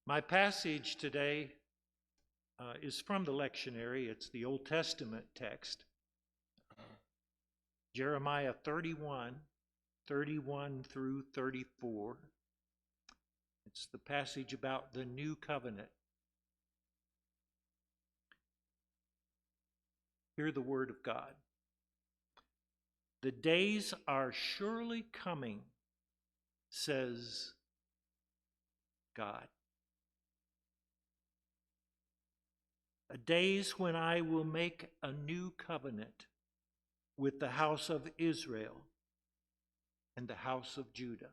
My passage today is from the lectionary. It's the Old Testament text, Jeremiah 31 through 34. It's the passage about the new covenant. Hear the word of God. The days are surely coming, says God. Days when I will make a new covenant with the house of Israel and the house of Judah.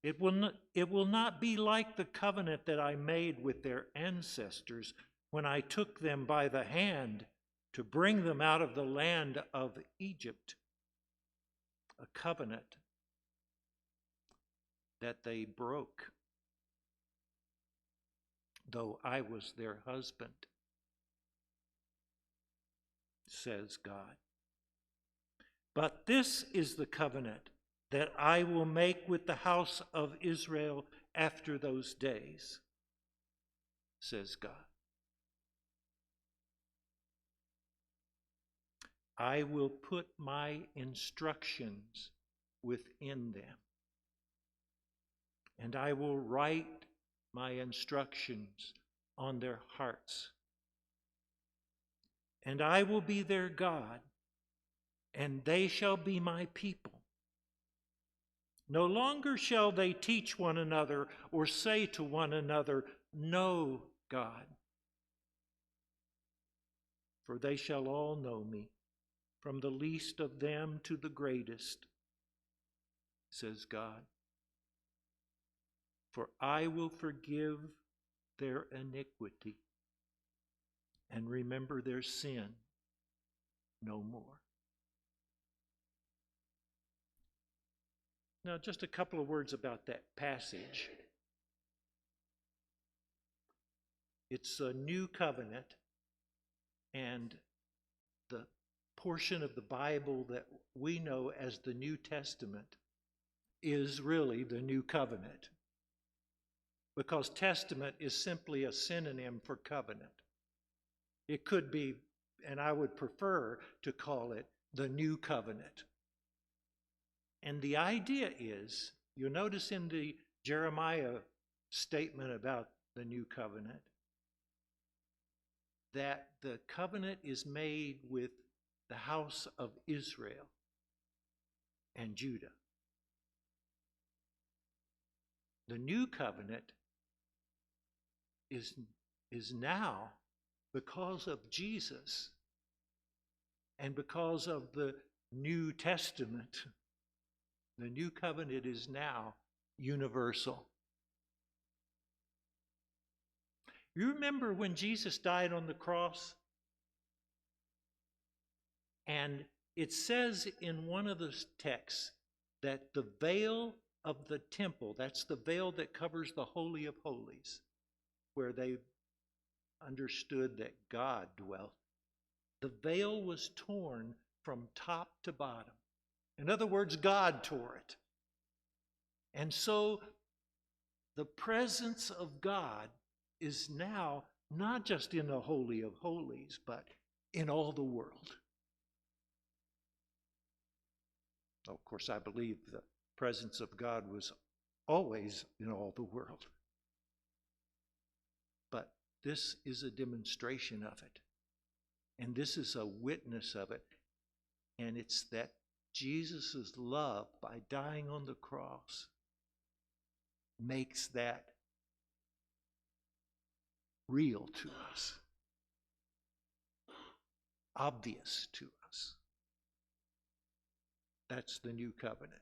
It will not be like the covenant that I made with their ancestors when I took them by the hand to bring them out of the land of Egypt, a covenant that they broke, though I was their husband, says God. But this is the covenant that I will make with the house of Israel after those days, says God. I will put my instructions within them, and I will write my instructions on their hearts. And I will be their God, and they shall be my people. No longer shall they teach one another or say to one another, know God. For they shall all know me, from the least of them to the greatest, says God. For I will forgive their iniquity and remember their sin no more. Now, just a couple of words about that passage. It's a new covenant, and the portion of the Bible that we know as the New Testament is really the new covenant, because testament is simply a synonym for covenant. It could be, and I would prefer to call it, the new covenant. And the idea is, you'll notice in the Jeremiah statement about the new covenant, that the covenant is made with the house of Israel and Judah. The new covenant is now, because of Jesus and because of the New Testament, the new covenant is now universal. You remember when Jesus died on the cross? And it says in one of the texts that the veil of the temple, that's the veil that covers the Holy of Holies, where they understood that God dwelt, the veil was torn from top to bottom. In other words, God tore it. And so the presence of God is now not just in the Holy of Holies, but in all the world. Of course, I believe the presence of God was always in all the world. But this is a demonstration of it. And this is a witness of it. And it's that Jesus' love, by dying on the cross, makes that real to us, obvious to us. That's the new covenant.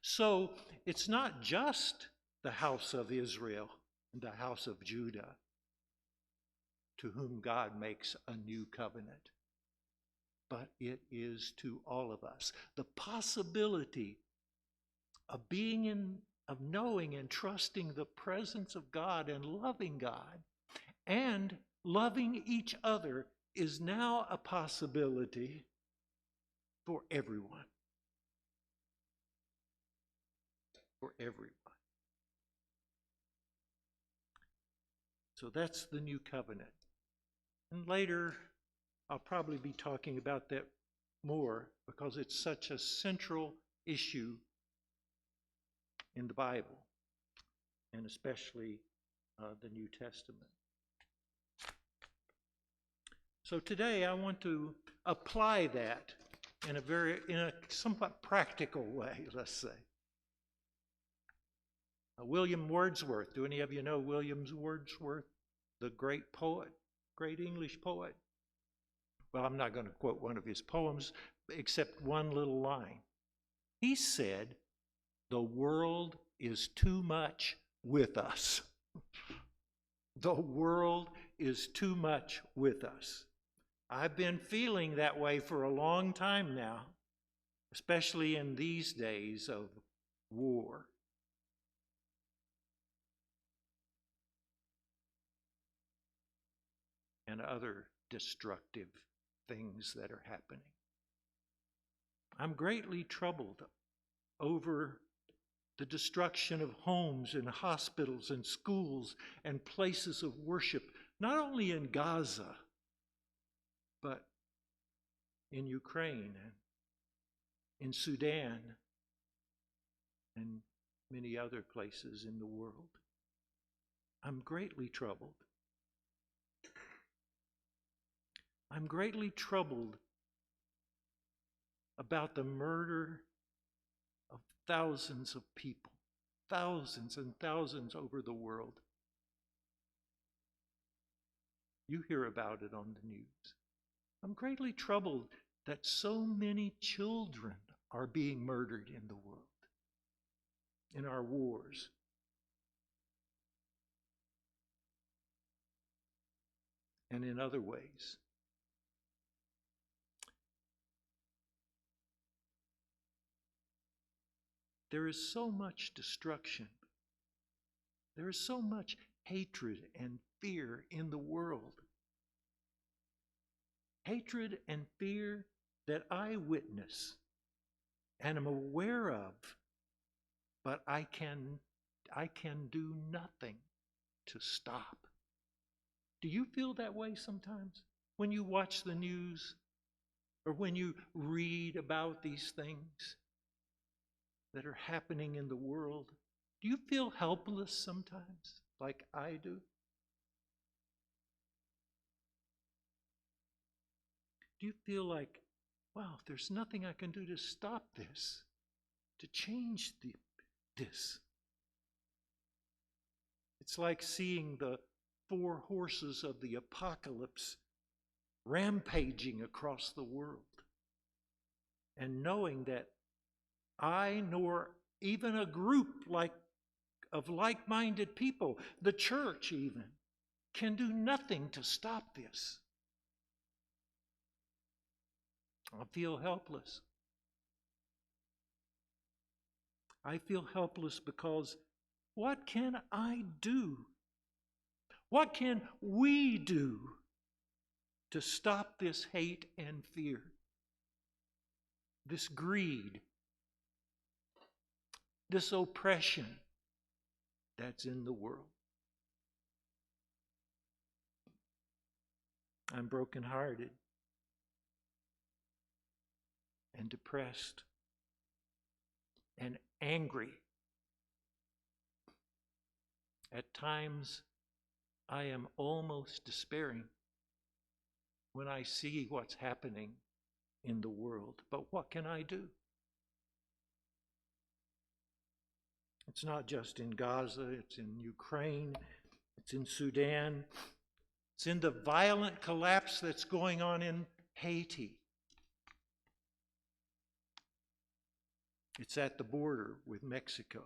So it's not just the house of Israel and the house of Judah to whom God makes a new covenant, but it is to all of us. The possibility of of knowing and trusting the presence of God and loving God and loving each other is now a possibility for everyone. For everyone. So that's the new covenant. And later, I'll probably be talking about that more because it's such a central issue in the Bible, and especially the New Testament. So today I want to apply that in a somewhat practical way, let's say. William Wordsworth. Do any of you know William Wordsworth, the great poet, great English poet? Well, I'm not going to quote one of his poems, except one little line. He said, "The world is too much with us." The world is too much with us. I've been feeling that way for a long time now, especially in these days of war. And other destructive things that are happening. I'm greatly troubled over the destruction of homes and hospitals and schools and places of worship, not only in Gaza, but in Ukraine and in Sudan and many other places in the world. I'm greatly troubled. I'm greatly troubled about the murder of thousands of people, thousands and thousands over the world. You hear about it on the news. I'm greatly troubled that so many children are being murdered in the world, in our wars. And in other ways. There is so much destruction. There is so much hatred and fear in the world. Hatred and fear that I witness and am aware of, but I can do nothing to stop. Do you feel that way sometimes when you watch the news or when you read about these things that are happening in the world? Do you feel helpless sometimes, like I do? Do you feel like, wow, there's nothing I can do to stop this, to change this? It's like seeing the 4 horses of the apocalypse rampaging across the world and knowing that I nor even a group of like-minded people, the church even, can do nothing to stop this. I feel helpless. I feel helpless because what can I do? What can we do to stop this hate and fear, this greed, this oppression that's in the world? I'm brokenhearted and depressed and angry. At times, I am almost despairing when I see what's happening in the world. But what can I do? It's not just in Gaza, it's in Ukraine, it's in Sudan, it's in the violent collapse that's going on in Haiti. It's at the border with Mexico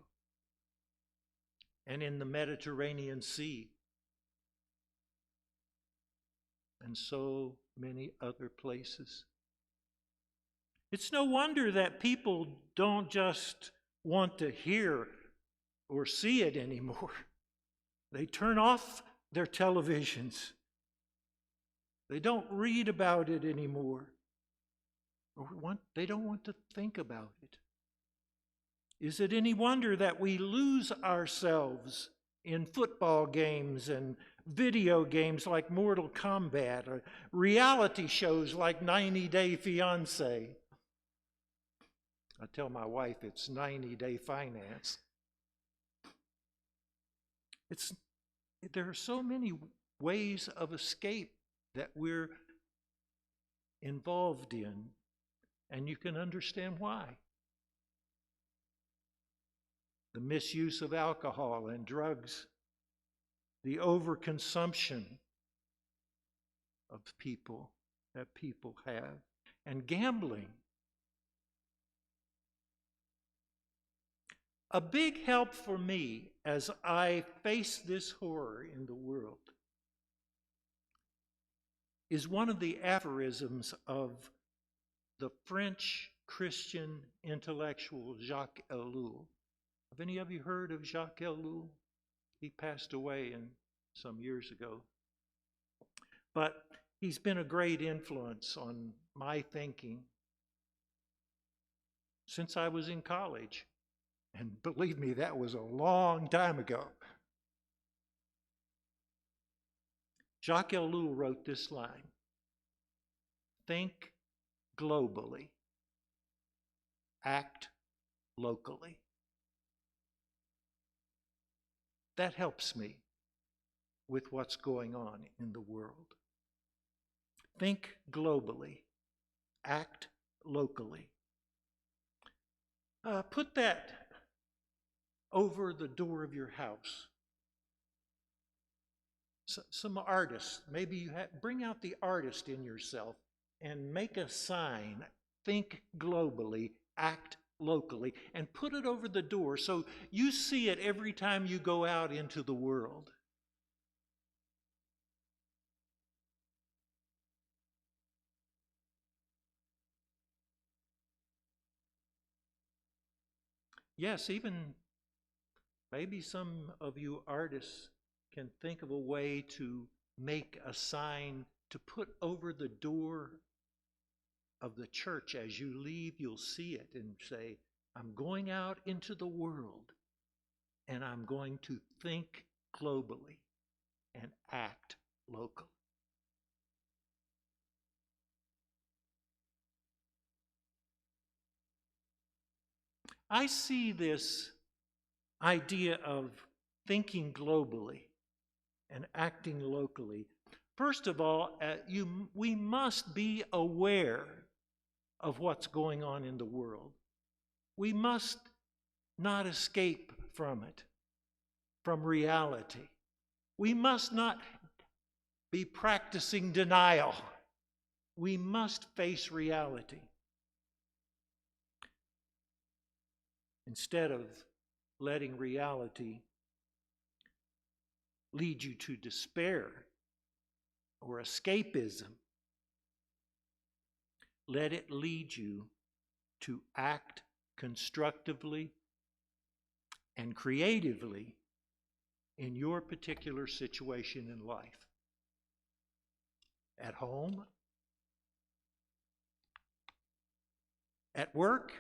and in the Mediterranean Sea and so many other places. It's no wonder that people don't just want to hear or see it anymore. They turn off their televisions. They don't read about it anymore. They don't want to think about it. Is it any wonder that we lose ourselves in football games and video games like Mortal Kombat, or reality shows like 90 Day Fiancé. I tell my wife it's 90 Day Finance. There are so many ways of escape that we're involved in, and you can understand why. The misuse of alcohol and drugs, the overconsumption of people that people have, and gambling. A big help for me as I face this horror in the world is one of the aphorisms of the French Christian intellectual Jacques Ellul. Have any of you heard of Jacques Ellul? He passed away some years ago. But he's been a great influence on my thinking since I was in college. And believe me, that was a long time ago. Jacques Ellul wrote this line: think globally, act locally. That helps me with what's going on in the world. Think globally, act locally. Put that over the door of your house. Some artists, maybe you bring out the artist in yourself and make a sign, think globally, act locally, and put it over the door so you see it every time you go out into the world. Yes, even maybe some of you artists can think of a way to make a sign to put over the door of the church. As you leave, you'll see it and say, I'm going out into the world and I'm going to think globally and act locally. I see this idea of thinking globally and acting locally. First of all, we must be aware of what's going on in the world. We must not escape from it, from reality. We must not be practicing denial. We must face reality. Instead of letting reality lead you to despair or escapism, let it lead you to act constructively and creatively in your particular situation in life. At home, at work,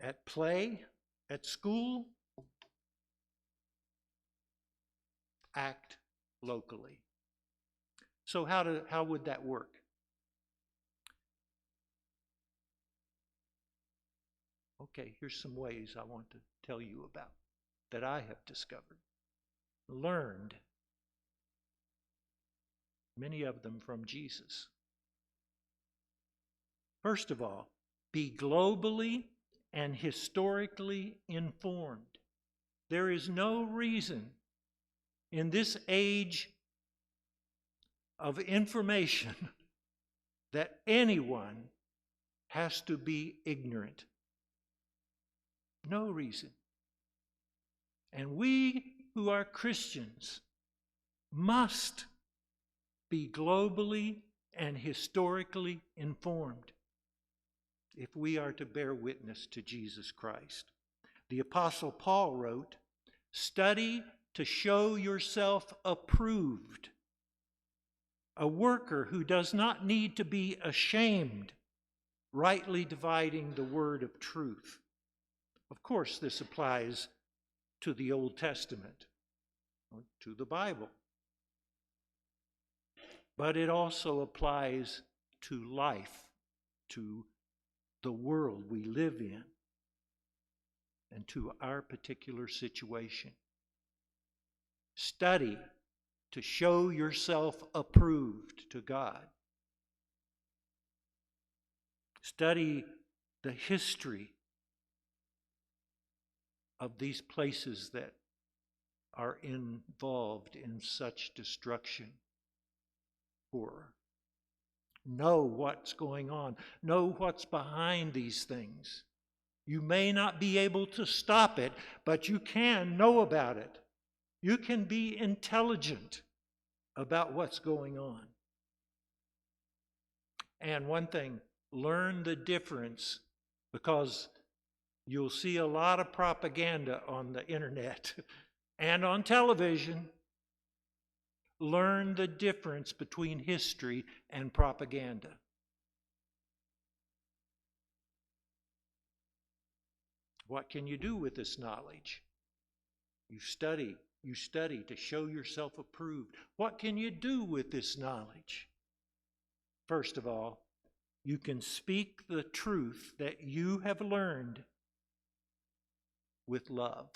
at play, at school, act locally. So how would that work? Okay, here's some ways I want to tell you about that I have discovered, learned, many of them from Jesus. First of all, be globally and historically informed. There is no reason in this age of information that anyone has to be ignorant. No reason. And we who are Christians must be globally and historically informed if we are to bear witness to Jesus Christ. The Apostle Paul wrote, "Study to show yourself approved, a worker who does not need to be ashamed, rightly dividing the word of truth." Of course, this applies to the Old Testament, to the Bible. But it also applies to life, to the world we live in, and to our particular situation. Study to show yourself approved to God. Study the history of these places that are involved in such destruction, horror. Know what's going on. Know what's behind these things. You may not be able to stop it, but you can know about it. You can be intelligent about what's going on. And one thing, learn the difference, because you'll see a lot of propaganda on the internet and on television. Learn the difference between history and propaganda. What can you do with this knowledge? You study to show yourself approved. What can you do with this knowledge? First of all, you can speak the truth that you have learned with love.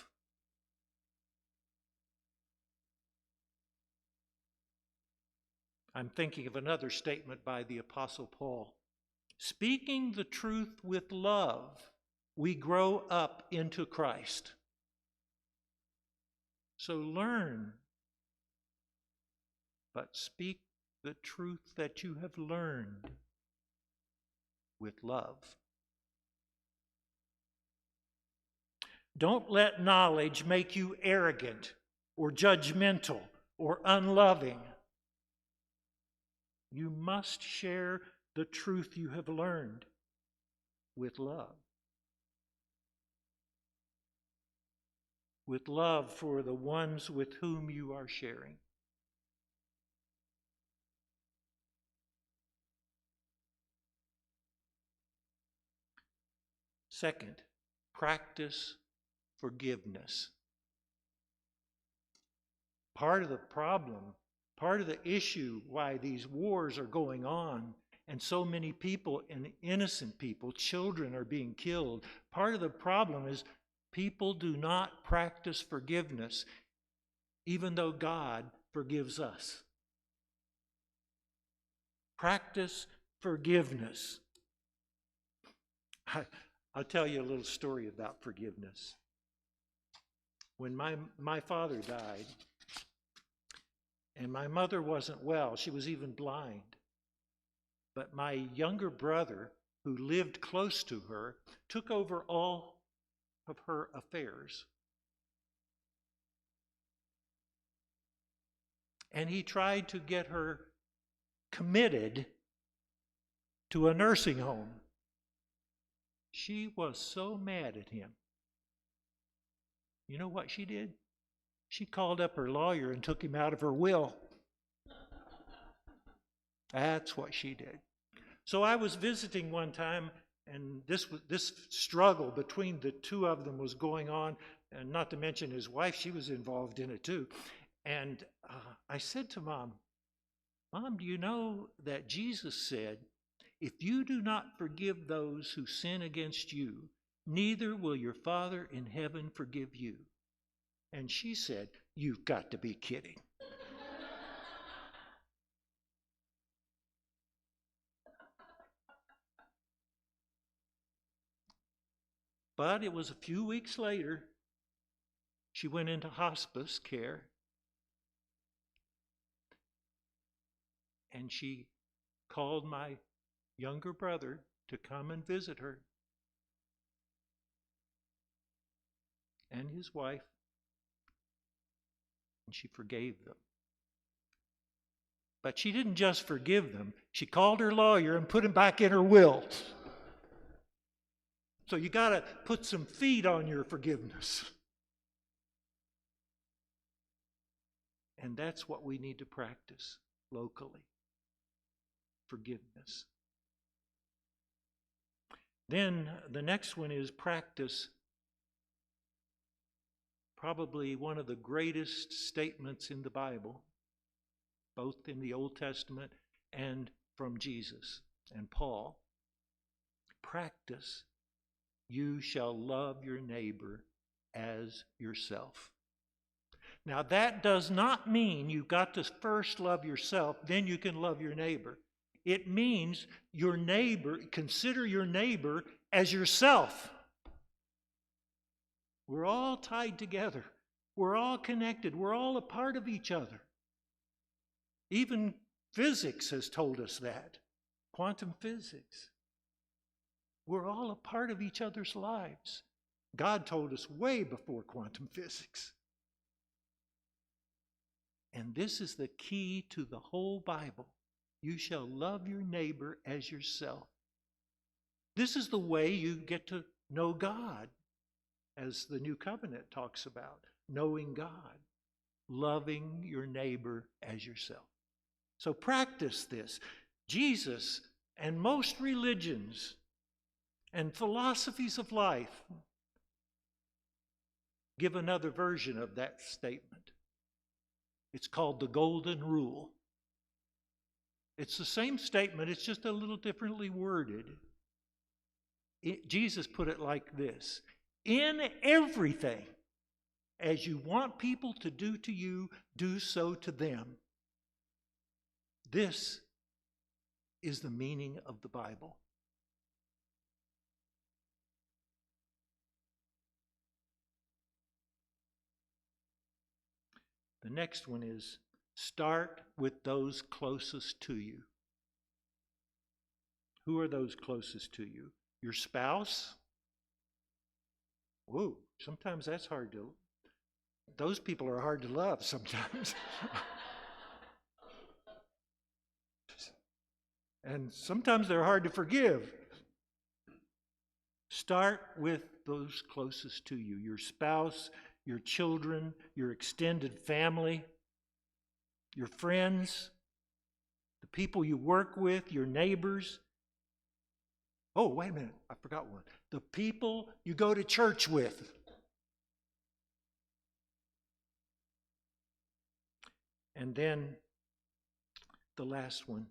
I'm thinking of another statement by the Apostle Paul. Speaking the truth with love, we grow up into Christ. So learn, but speak the truth that you have learned with love. Don't let knowledge make you arrogant or judgmental or unloving. You must share the truth you have learned with love. With love for the ones with whom you are sharing. Second, practice forgiveness. Part of the problem, part of the issue why these wars are going on and so many people, and innocent people, children are being killed, part of the problem is people do not practice forgiveness, even though God forgives us. Practice forgiveness. I'll tell you a little story about forgiveness. When my father died, and my mother wasn't well, she was even blind. But my younger brother, who lived close to her, took over all of her affairs. And he tried to get her committed to a nursing home. She was so mad at him. You know what she did? She called up her lawyer and took him out of her will. That's what she did. So I was visiting one time, and this struggle between the two of them was going on, and not to mention his wife, she was involved in it too. And I said to Mom, do you know that Jesus said, if you do not forgive those who sin against you, neither will your Father in heaven forgive you? And she said, you've got to be kidding. But it was a few weeks later, she went into hospice care, and she called my younger brother to come and visit her, and his wife, and she forgave them. But she didn't just forgive them, she called her lawyer and put him back in her will. So you got to put some feet on your forgiveness. And that's what we need to practice locally. Forgiveness. Then the next one is practice probably one of the greatest statements in the Bible, both in the Old Testament and from Jesus and Paul. Practice, you shall love your neighbor as yourself. Now, that does not mean you've got to first love yourself, then you can love your neighbor. It means your neighbor, consider your neighbor as yourself. We're all tied together. We're all connected. We're all a part of each other. Even physics has told us that. Quantum physics. We're all a part of each other's lives. God told us way before quantum physics. And this is the key to the whole Bible. You shall love your neighbor as yourself. This is the way you get to know God, as the New Covenant talks about, knowing God, loving your neighbor as yourself. So practice this. Jesus and most religions and philosophies of life give another version of that statement. It's called the Golden Rule. It's the same statement, it's just a little differently worded. Jesus put it like this: in everything, as you want people to do to you, do so to them. This is the meaning of the Bible. The next one is start with those closest to you. Who are those closest to you? Your spouse? Whoa, sometimes that's hard to... Those people are hard to love sometimes. And sometimes they're hard to forgive. Start with those closest to you. Your spouse, your children, your extended family, your friends, the people you work with, your neighbors. Oh, wait a minute, I forgot one. The people you go to church with. And then the last one,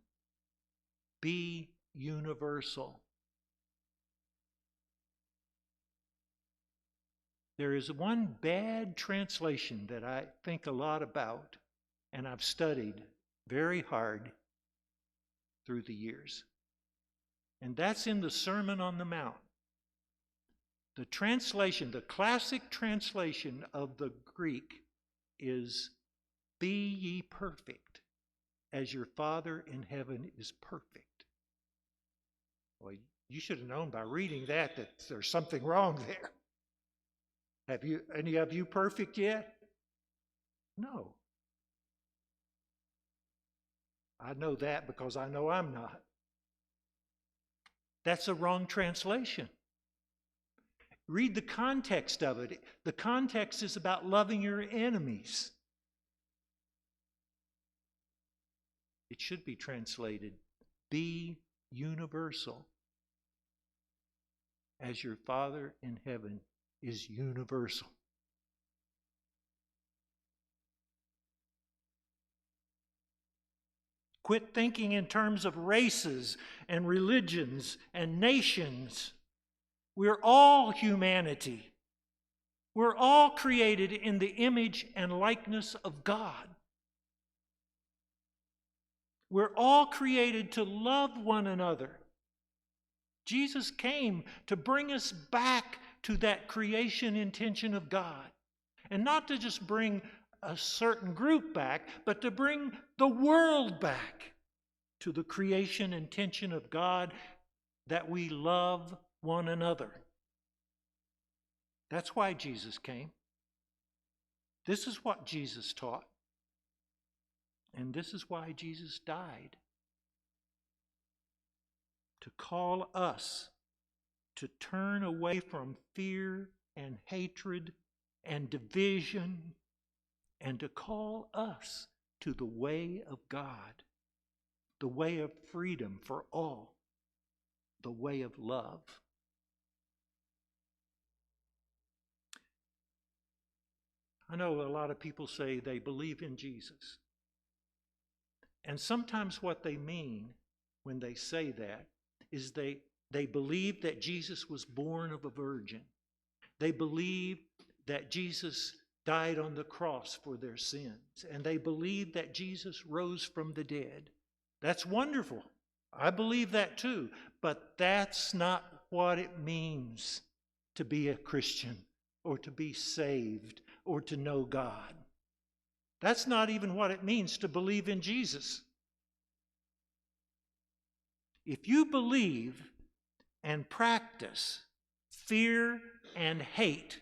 be universal. There is one bad translation that I think a lot about, and I've studied very hard through the years. And that's in the Sermon on the Mount. The translation, the classic translation of the Greek is, be ye perfect, as your Father in heaven is perfect. Well, you should have known by reading that there's something wrong there. Have you, any of you perfect yet? No. I know that because I know I'm not. That's a wrong translation. Read the context of it. The context is about loving your enemies. It should be translated, be universal, as your Father in heaven is universal. Quit thinking in terms of races and religions and nations. We're all humanity. We're all created in the image and likeness of God. We're all created to love one another. Jesus came to bring us back to that creation intention of God. And not to just bring a certain group back, but to bring the world back to the creation intention of God, that we love one another. That's why Jesus came. This is what Jesus taught. And this is why Jesus died. To call us to turn away from fear and hatred and division, and to call us to the way of God, the way of freedom for all, the way of love. I know a lot of people say they believe in Jesus. And sometimes what they mean when they say that is they believe that Jesus was born of a virgin. They believe that Jesus died on the cross for their sins. And they believe that Jesus rose from the dead. That's wonderful. I believe that too. But that's not what it means to be a Christian or to be saved or to know God. That's not even what it means to believe in Jesus. If you believe and practice fear and hate,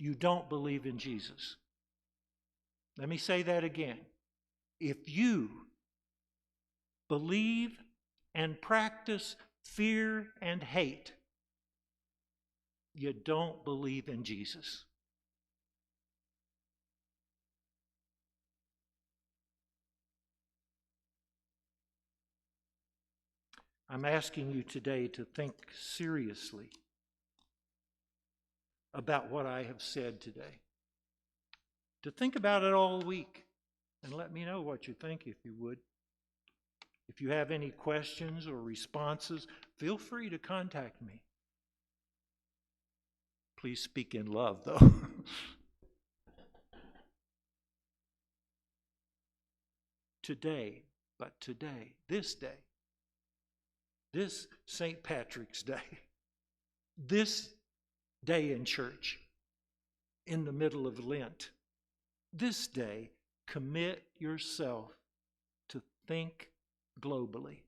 you don't believe in Jesus. Let me say that again. If you believe and practice fear and hate, you don't believe in Jesus. I'm asking you today to think seriously about what I have said today. To think about it all week and let me know what you think if you would. If you have any questions or responses, feel free to contact me. Please speak in love, though. Today, this day, this St. Patrick's Day, this day in church, in the middle of Lent, this day, commit yourself to think globally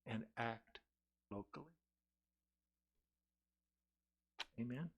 and act locally. Amen.